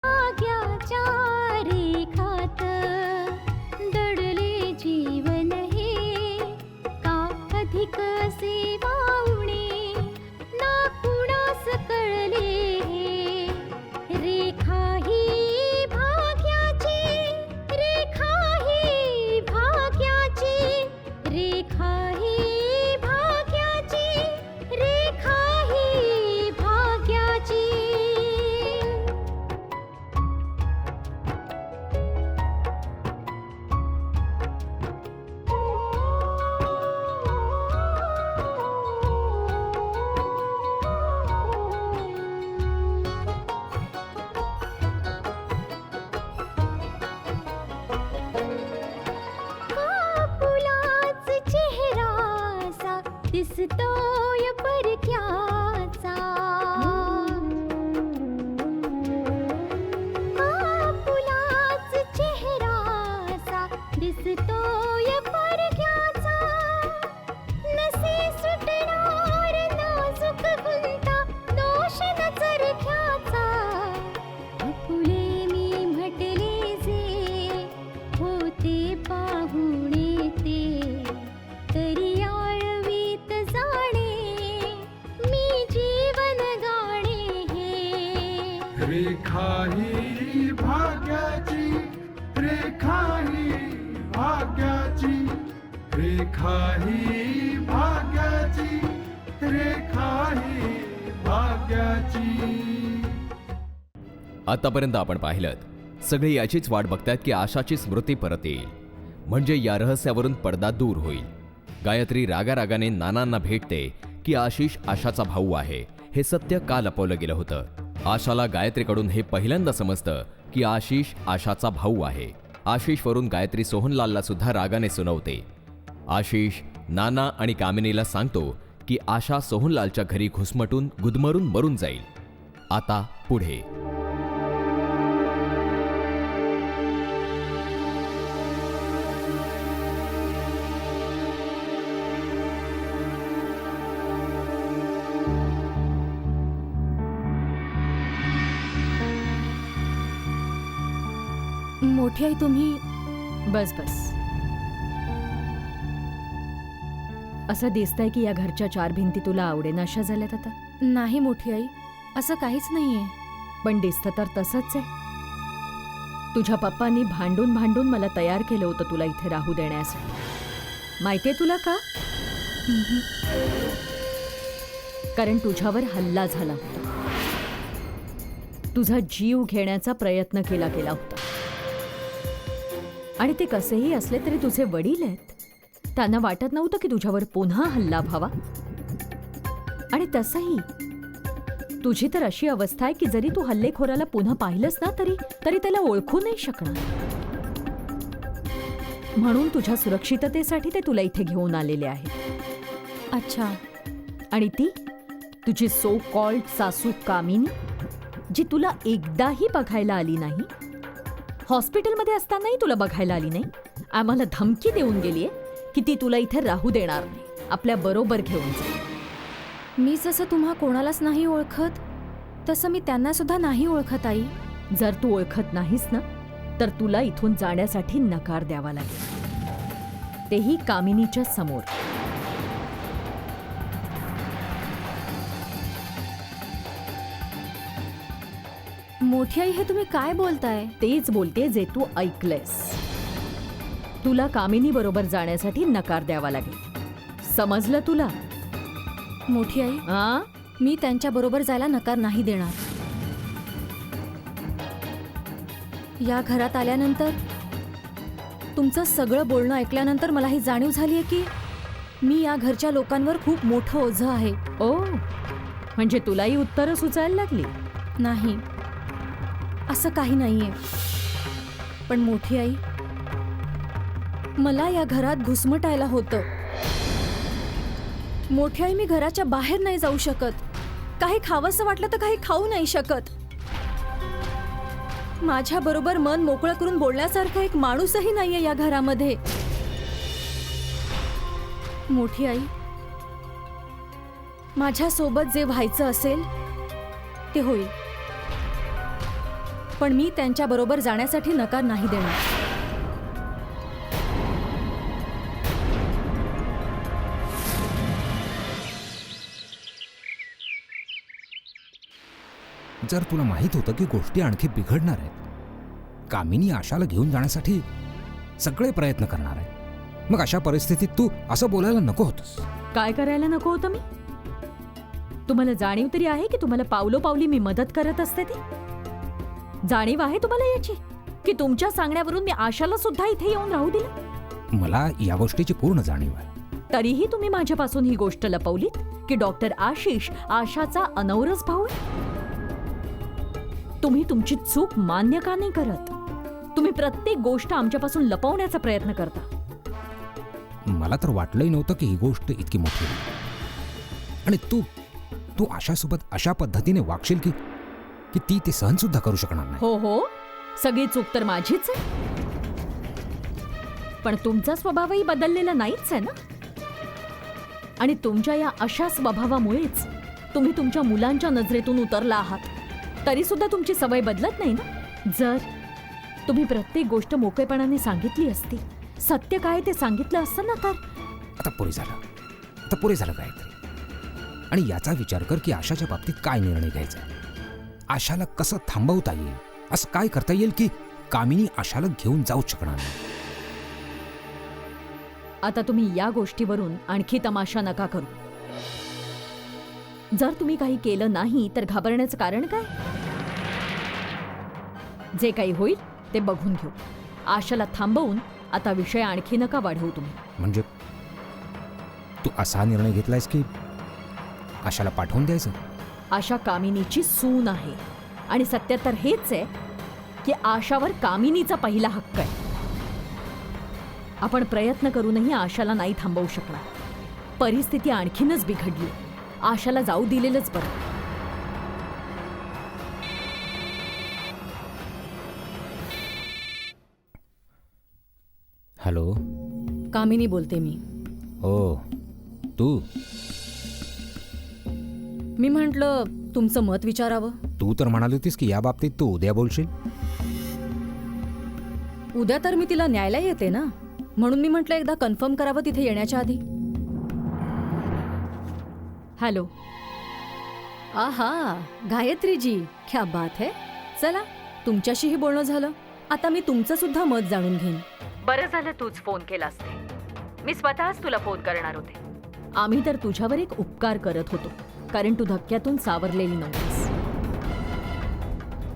भाग्याच्या रेखात दडले जीवन हे, का अधिक सेवा उणे ना कुणास कळले हे. रेखा ही भाग्याची, रेखा ही भाग्याची, रेखा ही भाग्याची, रेखा ही भाग्याची. फुलाच चेहरासा दिसतोय परक्याचा. फुलाच चेहरासा दिसतोय परक्याचा. नसे सुटणार नाजूक गुंता दोष न चरख्याचा. फुले मी म्हटले जे होते पाहुणे ते, तरी आळवीत जाणे मी जीवन गाणे हे. रेखा ही भाग्याची, रेखा ही भाग्याची, रेखा ही भाग्याची, रेखा ही भाग्याची. आतापर्यंत आपण पाहिलं सगळे याचीच वाट बघतायत की आशाची स्मृती परत येईल, म्हणजे या रहस्यावरून पडदा दूर होईल. गायत्री रागारागाने नानांना भेटते की आशिष आशाचा भाऊ आहे. हे सत्य का लपवलं गेलं होतं? आशाला गायत्रीकडून हे पहिल्यांदा समजतं की आशिष आशाचा भाऊ आहे. आशिषवरून गायत्री सोहनलालला सुद्धा रागाने सुनवते. आशिष नाना आणि कामिनीला सांगतो की आशा सोहनलालच्या घरी घुसमटून गुदमरून मरून जाईल. आता पुढे मोठी आई तुम्ही बस बस. असं दिसतंय की या घरच्या चार भिंती तुला आवडेनाशा झाल्यात आता. नाही मोठी आई, असं काहीच नाहीये. पण दिसतं तर तसंच आहे. तुझ्या पप्पांनी भांडून भांडून मला तयार केलं होतं तुला इथे राहू देण्यासाठी. माहितीये तुला का? कारण तुझ्यावर हल्ला झाला होता. तुझा जीव घेण्याचा प्रयत्न केला होता. आणि ते कसेही असले तरी तुझे वडील आहेत. त्यांना वाटत नव्हतं की तुझ्यावर पुन्हा हल्ला व्हावा. आणि तसंही तुझी तर अशी अवस्था आहे की जरी तू हल्लेखोराला पुन्हा पाहिलंस ना तरी त्याला ओळखू नाही शकणार. म्हणून तुझ्या सुरक्षिततेसाठी ते तुला इथे घेऊन आलेले आहेत. अच्छा. आणि ती तुझी सो कॉल्ड सासू कामिनी, जी तुला एकदाही बघायला आली नाही, हॉस्पिटलमध्ये असतानाही तुला बघायला आली नाही, आम्हाला धमकी देऊन गेलीये की ती तुला इथे राहू देणार नाही, आपल्या बरोबर घेऊन जा. मी जसं तुम्हा कोणालाच नाही ओळखत तसं मी त्यांना सुद्धा नाही ओळखत आई. जर तू ओळखत नाहीस ना तर तुला इथून जाण्यासाठी नकार द्यावा लागेल, तेही कामिनीच्या समोर. मोठी आई, हे तुम्ही काय बोलताय? तेच बोलते जे तू ऐकलंयस. तुला कामिनी बरोबर जाण्यासाठी नकार द्यावा लागेल. समजलं तुला? मोठी आई, मी त्यांच्या बरोबर जायला नकार नाही देणार. या घरात आल्यानंतर तुमचं सगळं बोलणं ऐकल्यानंतर मला ही जाणीव झालीये की मी या घरच्या लोकांवर खूप मोठं ओझं आहे. ओ, म्हणजे तुलाही उत्तरं सुचायला लागली? नाही, असं काही नाहीये. पण मोठी आई, मला या घरात घुसमटायला होतं. मोठी आई, मी घराच्या बाहेर नाही जाऊ शकत. काही खावंसं वाटलं तर काही खाऊ नाही शकत. माझ्या बरोबर मन मोकळं करून बोलण्यासारखा एक माणूसही नाहीये या घरामध्ये. मोठी आई, माझ्यासोबत जे व्हायचं असेल ते होईल, पण मी त्यांच्याबरोबर जाण्यासाठी नकार नाही देणार. जर तुला माहित होतं की गोष्टी आणखी बिघडणार आहेत, कामिनी आशाला घेऊन जाण्यासाठी सगळे प्रयत्न करणार आहे, मग अशा परिस्थितीत तू असं बोलायला नको होतंस. काय करायला नको होतं मी? तुम्हाला जाणीव तरी आहे की तुम्हाला पावलोपावली मी मदत करत असते ती? जाणीव आहे तुम्हाला याची की तुमच्या सांगण्यावरून मी आशाला सुद्धा इथे येऊन राहू दिलं? मला या गोष्टीची पूर्ण जाणीव आहे. तरीही तुम्ही माझ्यापासून ही गोष्ट लपवलीत की डॉक्टर आशिष आशाचा अनौरस भाऊ आहे? तुम्ही तुमची चूक मान्य का नाही करत? तुम्ही प्रत्येक गोष्ट आमच्यापासून लपवण्याचा प्रयत्न करता. मला तर वाटलंही नव्हतं की ही गोष्ट इतकी मोठी आहे. आणि तू तू आशासोबत अशा पद्धतीने वागशील की की ती ते सहन सुद्धा करू शकणार नाही. हो हो, सगळी चूक तर माझीच आहे, पण तुमचा स्वभावही बदललेला नाहीच आहे ना. आणि तुमच्या या अशा स्वभावामुळेच तुम्ही तुमच्या मुलांच्या नजरेतून उतरला आहात. तरी सुद्धा तुमची सवय बदलत नाही ना. जर तुम्ही प्रत्येक गोष्ट मोकळेपणाने सांगितली असती, सत्य काय ते सांगितलं असतं ना, तर आता पुरे झालं गायत्री. आणि याचा विचार कर की आशाच्या बाबतीत काय निर्णय घ्यायचा आहे. आशाला कसं थांबवता येईल, असं काय करता येईल की कामिनी आशाला घेऊन जाऊच शकणार नाही. आता तुम्ही या गोष्टीवरून आणखी तमाशा नका करू. जर तुम्ही काही केलं नाही तर घाबरण्याचं कारण काय? जे काही होईल ते बघून घेऊ. आशाला थांबवून आता विषय आणखी नका वाढवू तुम्ही. म्हणजे तू असा निर्णय घेतलायस की आशाला पाठवून द्यायचं? आशा कामिनीची सून आहे आणि सत्य तर हेच आहे की आशावर कामिनीचा पहिला हक्क आहे. आपण प्रयत्न करूनही आशाला नाही थांबवू शकणार. परिस्थिती आणखीनच बिघडली. आशाला जाऊ दिलेलंच बरं. हॅलो, कामिनी बोलते मी. हो तू मी म्हटलं तुमचं मत विचारावं. तू तर म्हणाली होतीस की या बाबतीत तू उद्या बोलशील. उद्या तर मी तिला न्यायला येते ना, म्हणून मी म्हटलं एकदा कन्फर्म करावं तिथे येण्याच्या आधी. हॅलो. आहा, गायत्रीजी, क्या बात है. चला, तुमच्याशीही बोलणं झालं. आता मी तुमचं सुद्धा मत जाणून घेईन. बरं झालं तूच फोन केलास ते. मी स्वतःच तुला फोन करणार होते. आम्ही तर तुझ्यावर एक उपकार करत होतो, कारण तू धक्क्यातून सावरलेली नव्हतीस.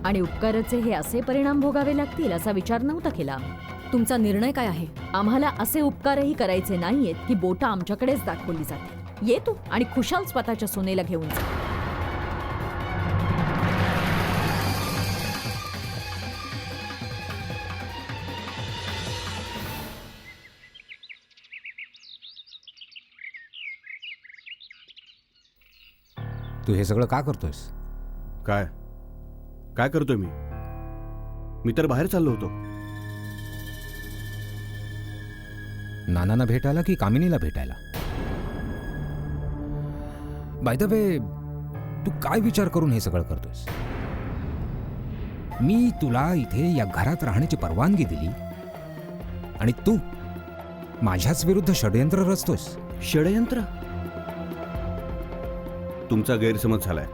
आणि उपकाराचे हे असे परिणाम भोगावे लागतील असा विचार नव्हता केला. तुमचा निर्णय काय आहे? आम्हाला असे उपकारही करायचे नाहीयेत की बोटं आमच्याकडेच दाखवली जाते. ये तू आणि खुशाल स्वतःच्या सोनेला घेऊन जा. तू हे सगळं का करतोयस? काय काय करतोय मी? मी तर बाहेर चाललो होतो. नानांना भेटायला की कामिनीला भेटायला? बाय द वे, तू काय विचार करून हे सगळं करतोयस? मी तुला इथे या घरात राहण्याची परवानगी दिली आणि तू माझ्याच विरुद्ध षडयंत्र रचतोयस. षडयंत्र? तुमचा गैरसमज झालाय.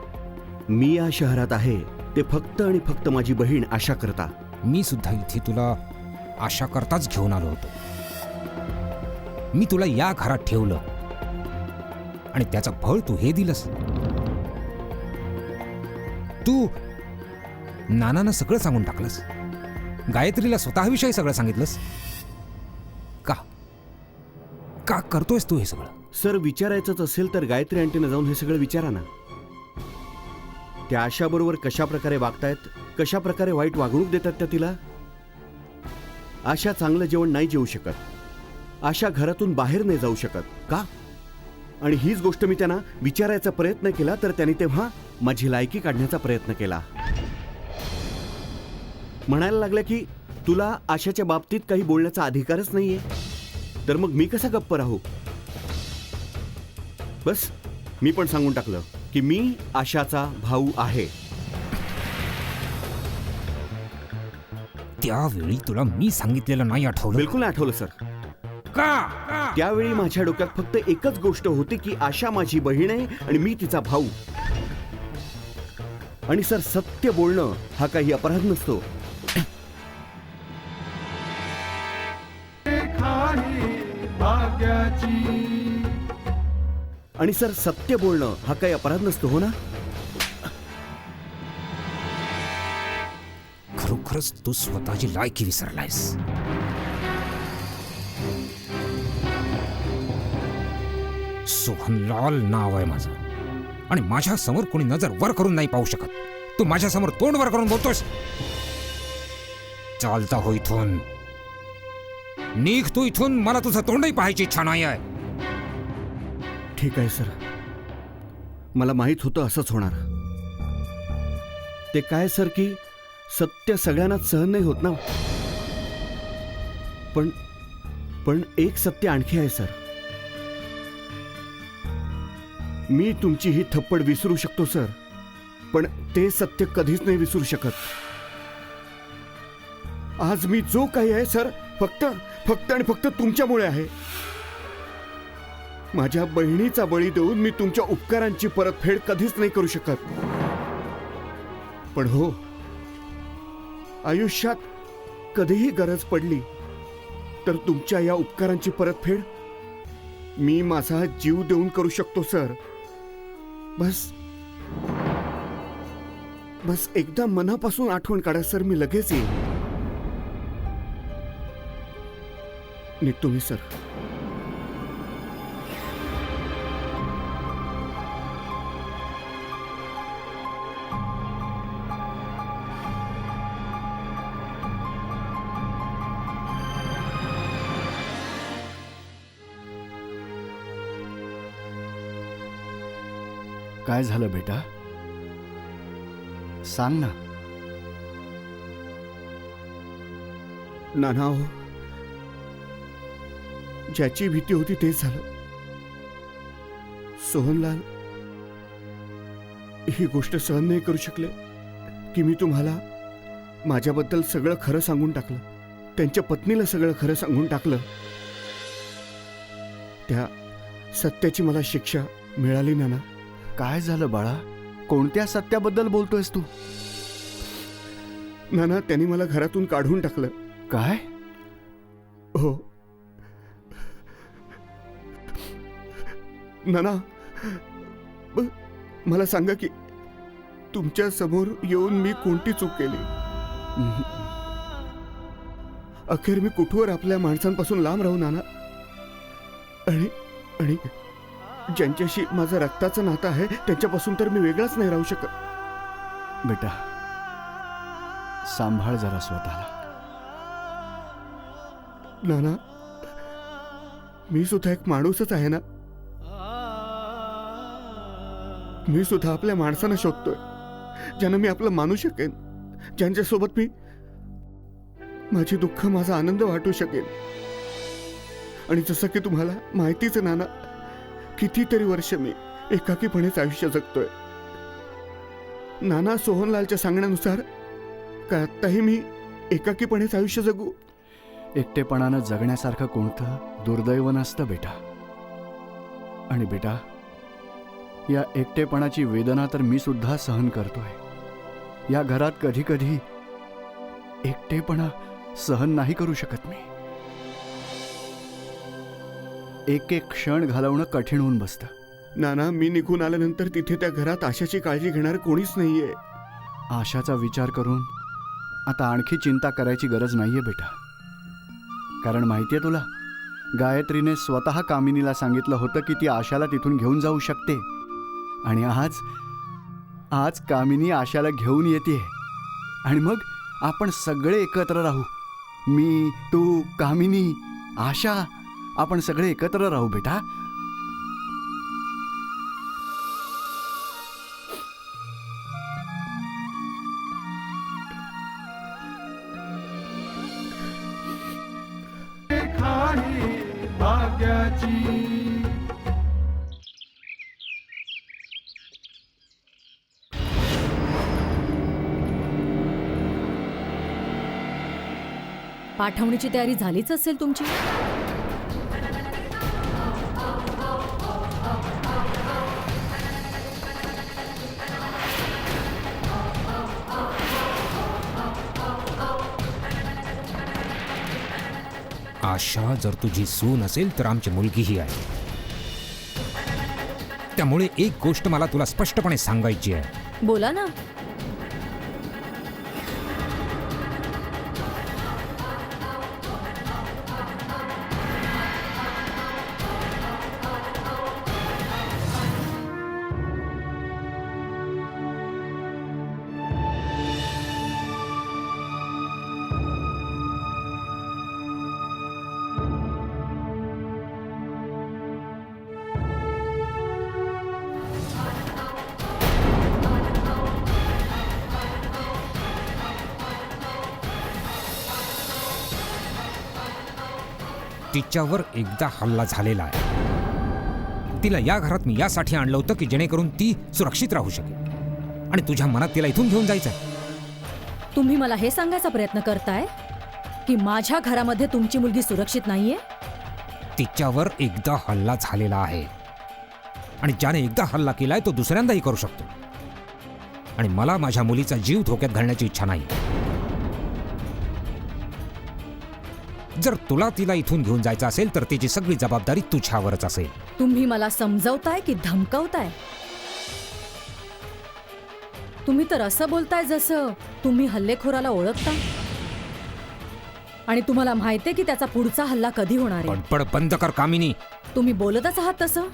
मी या शहरात आहे ते फक्त आणि फक्त माझी बहीण आशा करता. मी सुद्धा इथे तुला आशा करताच घेऊन आलो होतो. मी तुला या घरात ठेवलं आणि त्याचं फळ तू हे दिलंस. तू नानांना सगळं सांगून टाकलंस. गायत्रीला स्वतःविषयी सगळं सांगितलंस. का का करतोयस तू हे सगळं? सर, विचारायचंच असेल तर गायत्री आंटीनं जाऊन हे सगळं विचारा ना. त्या आशाबरोबर कशा प्रकारे वागतायत, कशा प्रकारे वाईट वागणूक देतात त्या तिला. आशा चांगलं जेवण नाही जेवू शकत. आशा घरातून बाहेर नाही जाऊ शकत. का? आणि हीच गोष्ट मी त्यांना विचारायचा प्रयत्न केला तर त्यांनी तेव्हा माझी लायकी काढण्याचा प्रयत्न केला. म्हणायला लागल्या की तुला आशाच्या बाबतीत काही बोलण्याचा अधिकारच नाहीये. तर मग मी कसा गप्प राहू? बस मी पण सांगून टाकलं की मी आशाचा भाऊ आहे. त्यावेळी तुला मी सांगितलेलं नाही आठवलं? बिलकुल नाही आठवलं सर. का? त्यावेळी माझ्या डोक्यात फक्त एकच गोष्ट होती की आशा माझी बहीण आहे आणि मी तिचा भाऊ. आणि सर, सत्य बोलणं हा काही अपराध नसतो. रेखा ही भाग्याची. आणि सर, सत्य बोलणं हा काही अपराध नसतो, हो ना? खरोखरच तू स्वतःची लायकी विसरलायस. सोहनलाल नाव आहे माझं आणि माझ्या समोर कोणी नजर वर करून नाही पाहू शकत. तू माझ्या समोर तोंड वर करून बोलतोस. चालता हो इथून. निघ तू इथून. मला तुझं तोंडही पाहायची इच्छा नाही आहे. ठीक आहे सर, मला माहित होतं असंच होणार. ते काय सर की सत्य सगळ्यांनाच सहन नाही होत ना. पण एक सत्य आणखी आहे सर. मी तुमची ही थप्पड विसरू शकतो सर, पण ते सत्य कधीच नाही विसरू शकत. आज मी जो काही आहे सर, फक्त आणि फक्त तुमच्यामुळे आहे. माझ्या बहिणीचा बळी देऊन मी तुमच्या उपकारांची परतफेड कधीच नाही करू शकत. पण हो, आयुष्यात कधीही गरज पडली तर तुमच्या या उपकारांची परतफेड मी माझा जीव देऊन करू शकतो सर. बस एकदा मनापासून आठवण काढा सर, मी लगेच येईन. निघतो मी सर. काय झालं बेटा, सांग ना. नाना हो, ज्याची भीती होती तेच झालं. सोहनलाल ही गोष्ट सहन नाही करू शकले की मी तुम्हाला माझ्याबद्दल सगळं खरं सांगून टाकलं. त्यांच्या पत्नीला सगळं खरं सांगून टाकलं. त्या सत्याची मला शिक्षा मिळाली नाना. काय झालं बाळा, कोणत्या सत्याबद्दल बोलतोयस तू? नाना, त्यांनी मला घरातून काढून टाकलं. काय? हो नाना, मला सांगा की तुमच्या समोर येऊन मी कोणती चूक केली? अखेर मी कुठवर आपल्या माणसांपासून लांब राहू नाना. आणि ज्यांच्याशी माझं रक्ताचं नातं आहे त्यांच्यापासून तर मी वेगळाच नाही राहू शकत. बेटा, सांभाळ जरा स्वतःला. नाना, मी सुद्धा एक माणूसच आहे ना. मी सुद्धा आपल्या माणसांना शोधतोय ज्यांना मी आपलं मानू शकेन, ज्यांच्यासोबत मी माझी दुःख, माझा आनंद वाटू शकेन. आणि जसं की तुम्हाला माहितीच आहे नाना, कितीतरी वर्ष मी एकाकीपणेच आयुष्य जगतोय. नाना, सोहनलालच्या सांगण्यानुसार का आत्ताही मी एकाकीपणेच आयुष्य जगू? एकटेपणानं जगण्यासारखं कोणतं दुर्दैव नसतं बेटा. आणि बेटा, या एकटेपणाची वेदना तर मी सुद्धा सहन करतोय. या घरात कधी कधी एकटेपणा सहन नाही करू शकत मी. एक एक क्षण घालवणं कठीण होऊन बसतं. नाना, मी निघून आल्यानंतर तिथे त्या घरात आशाची काळजी घेणार कोणीच नाहीये. आशाचा विचार करून आता आणखी चिंता करायची गरज नाहीये बेटा. कारण माहितीये तुला, गायत्रीने स्वतः कामिनीला सांगितलं होतं की ती आशाला तिथून घेऊन जाऊ शकते. आणि आज कामिनी आशाला घेऊन येते. आणि मग आपण सगळे एकत्र राहू. मी, तू, कामिनी, आशा, आपण सगळे एकत्र राहू बेटा. रेखा ही भाग्याची. पाठवणीची तयारी झालीच असेल तुमची. आशा जर तुझी सून असेल तर आमची मुलगीही आहे. त्यामुळे एक गोष्ट मला तुला स्पष्टपणे सांगायची आहे. बोला ना. तिच्यावर एकदा हल्ला झालेला आहे. तिला या घरात मी यासाठी आणलं होतं की जेणेकरून ती सुरक्षित राहू शकेल. आणि तुझ्या मनात तिला इथून घेऊन जायचं आहे. तुम्ही मला हे सांगायचा प्रयत्न करताय की माझ्या घरामध्ये तुमची मुलगी सुरक्षित नाहीये. तिच्यावर एकदा हल्ला झालेला आहे आणि ज्याने एकदा हल्ला केलाय तो दुसऱ्यांदाही करू शकतो. आणि मला माझ्या मुलीचा जीव धोक्यात घालण्याची इच्छा नाही. जर तुला तिला इथून घेऊन जायचं असेल तर तिची सगळी जबाबदारी तुझ्यावरच असेल. तुम्ही मला समजावताय की धमकावताय? तुम्ही तर असं बोलताय जसं तुम्ही हल्लेखोराला ओळखता आणि तुम्हाला माहितीये की त्याचा पुढचा हल्ला कधी होणार आहे. बडबड बंद कर कामिनी. तुम्ही बोलतच आहात तसं.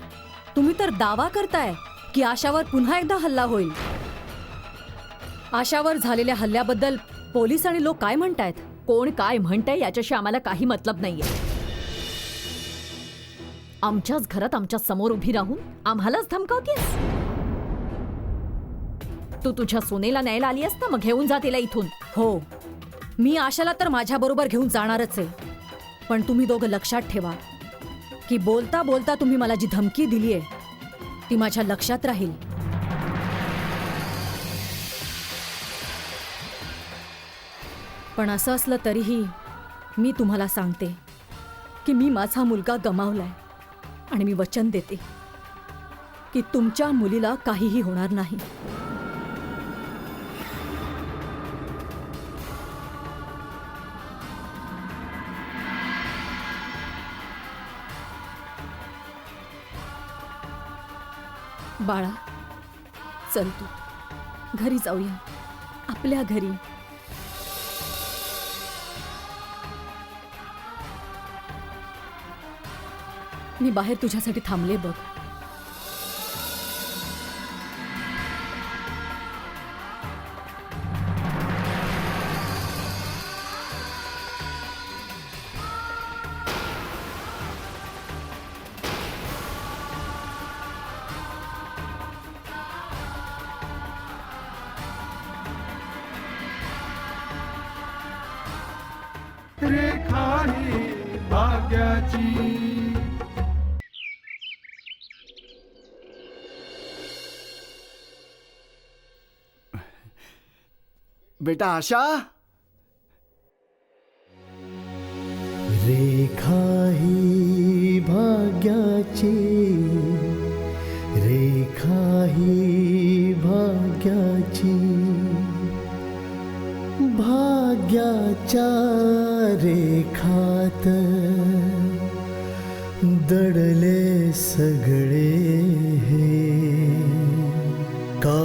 तुम्ही तर दावा करताय की आशावर पुन्हा एकदा हल्ला होईल. आशावर झालेल्या हल्ल्याबद्दल पोलीस आणि लोक काय म्हणतायत? कोण काय म्हणतंय याच्याशी आम्हाला काही मतलब नाहीये. आमच्याच घरात आमच्या समोर उभी राहून आम्हालाच धमकावतेस. तू तुझ्या सोनेला न्यायला आली असता मग घेऊन जा तिला इथून. हो, मी आशाला तर माझ्या बरोबर घेऊन जाणारच आहे. पण तुम्ही दोघं लक्षात ठेवा की बोलता बोलता तुम्ही मला जी धमकी दिली आहे ती माझ्या लक्षात राहील. पण असं असलं तरीही मी तुम्हाला सांगते की मी माझा मुलगा गमावलाय आणि मी वचन देते की तुमच्या मुलीला काहीही होणार नाही. बाळा, चल तू घरी जाऊया, आपल्या घरी. मी बाहेर तुझ्यासाठी थांबले बघ. रेखा ही भाग्याची. बेटा आशा. रेखा ही भाग्याची, रेखा ही भाग्याची, भाग्याच्या रेखात दडले सगळे हे. का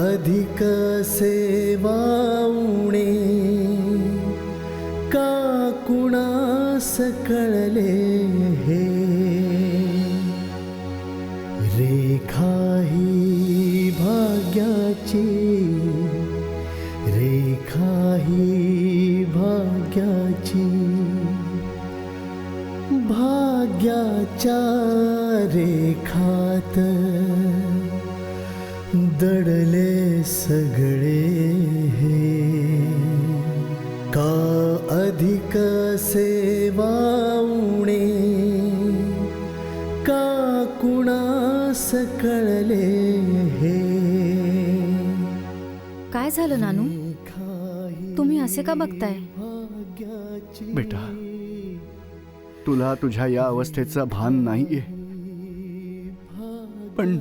अधिक सेवा उणे, का कुणास कळले हे. रेखा ही भाग्याची, रेखा ही भाग्याची, भाग्याच्या रेखात दडले सगळे हे. का अधिक सेवा उणे, का कुणास कळले हे. काय झालं नानू? तुम्ही असे का बघताय? बेटा तुला तुझ्या या अवस्थेचं भान नाहीये, पण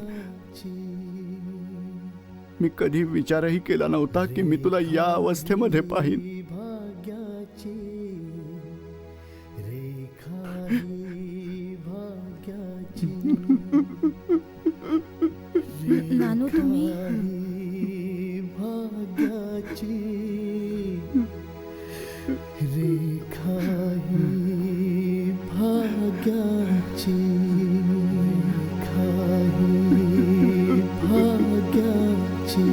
मी कधी विचारही केला नव्हता की मी तुला या अवस्थेमध्ये पाहीन. नानू तुम्ही रेखा ही भाग्याची, रेखा ही भाग्याची.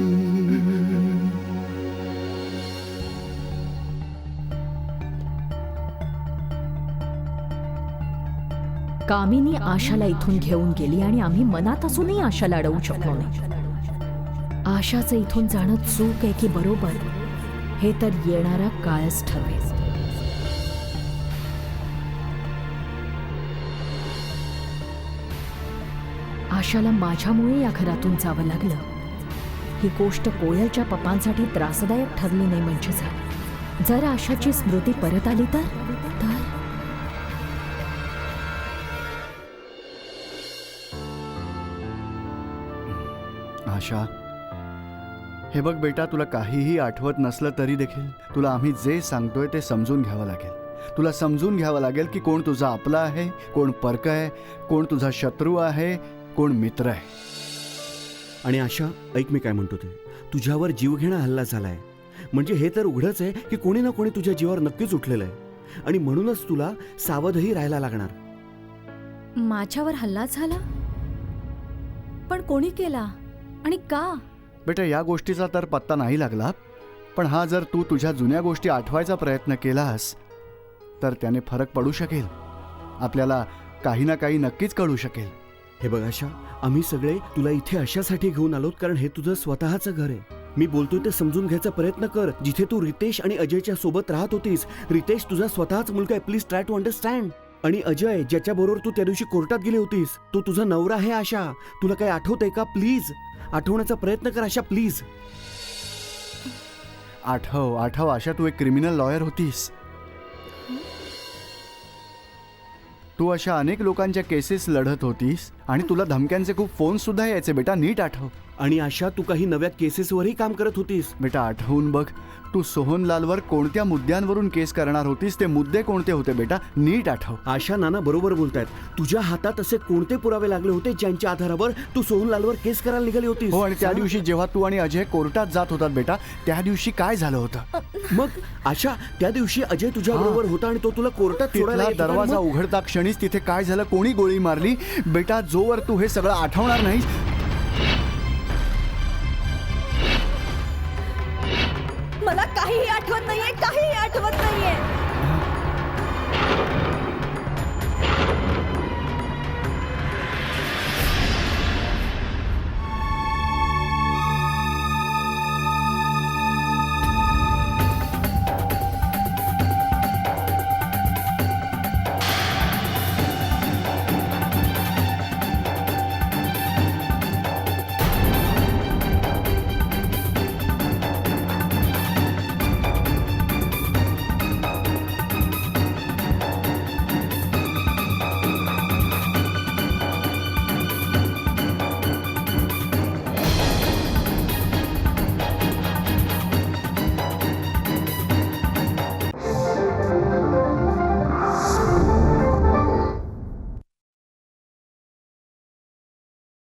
कामिनी आशाला इथून घेऊन गेली आणि आम्ही मनात असूनही आशाला अडवू शकलो नाही. आशाचं इथून जाणं चूक आहे की बरोबर हे तर येणारा काळच ठरवेल. आशाला माझ्यामुळे या घरातून जावं लागलं ही गोष्ट कोयलच्या पप्पांसाठी त्रासदायक ठरली नाही म्हणजे झाली. जर आशाची स्मृती परत आली तर आशा, हे बघ बेटा, तुला काहीही आठवत नसलं तरी देखील तुला आम्ही जे सांगतोय ते समजून घ्यावं लागेल. तुला समजून घ्यावं लागेल की कोण तुझा आपला आहे, कोण परक आहे, कोण तुझा शत्रू आहे, कोण मित्र आहे. आणि आशा, ऐक मी काय म्हणतो ते, तुझ्यावर जीवघेणा हल्ला झालाय म्हणजे हे तर उघडच आहे की कोणी ना कोणी तुझ्या जीवावर नक्कीच उठलेलं आहे आणि म्हणूनच तुला सावधही राहायला लागणार. माझ्यावर हल्ला झाला? पण कोणी केला आणि का? बेटा या गोष्टीचा तर पत्ता नाही लागला, पण हा जर तू तुझ्या जुन्या गोष्टी आठवायचा प्रयत्न केलास तर त्याने फरक पडू शकेल. आपल्याला काही ना काही नक्कीच कळू शकेल. हे बघ आशा, आम्ही सगळे तुला इथे अशासाठी घेऊन आलोत कारण हे तुझं स्वतःचं घर आहे. मी बोलतोय ते समजून घ्यायचा प्रयत्न कर. जिथे तू रितेश आणि अजयच्या सोबत राहत होतीस, रितेश तुझा स्वतःच मुलगा आहे. Please try to understand. आणि अजय, ज्याच्या बरोबर तू त्या दिवशी कोर्टात गेली होतीस, तो तुझा नवरा आहे. आशा, तुला काही आठवतंय का? प्लीज आठवण्याचा प्रयत्न कर आशा, प्लीज. आठव आठव आशा, तू एक क्रिमिनल लॉयर होतीस. तू अशा अनेक लोकांच्या केसेस लढत होतीस आणि तुला धमक्यांचे खूप फोन सुद्धा यायचे. बेटा नीट आठव. आणि आशा, तू काही नव्या केसेसवरही काम करत होतीस. बेटा आठवून बघ, तू सोहनलालवर कोणत्या मुद्द्यांवरून केस करणार होतीस, ते मुद्दे कोणते होते बेटा, नीट आठव. आशा, नाना बरोबर बोलतायत. तुझ्या हातात असे कोणते पुरावे लागले होते ज्यांच्या आधारावर तू सोहनलालवर केस करायला निघाली होतीस? हो, आणि त्या दिवशी जेव्हा तू आणि अजय कोर्टात जात होतात बेटा, त्या दिवशी काय झालं होतं? मग आशा, त्या दिवशी अजय तुझ्या बरोबर होता आणि तो तुला कोर्टात सोडायला तिथला येत होता. दरवाजा मग उघडता क्षणीच तिथे काय झालं, कोणी गोळी मारली? बेटा जोवर तू हे सगळं आठवणार नाहीस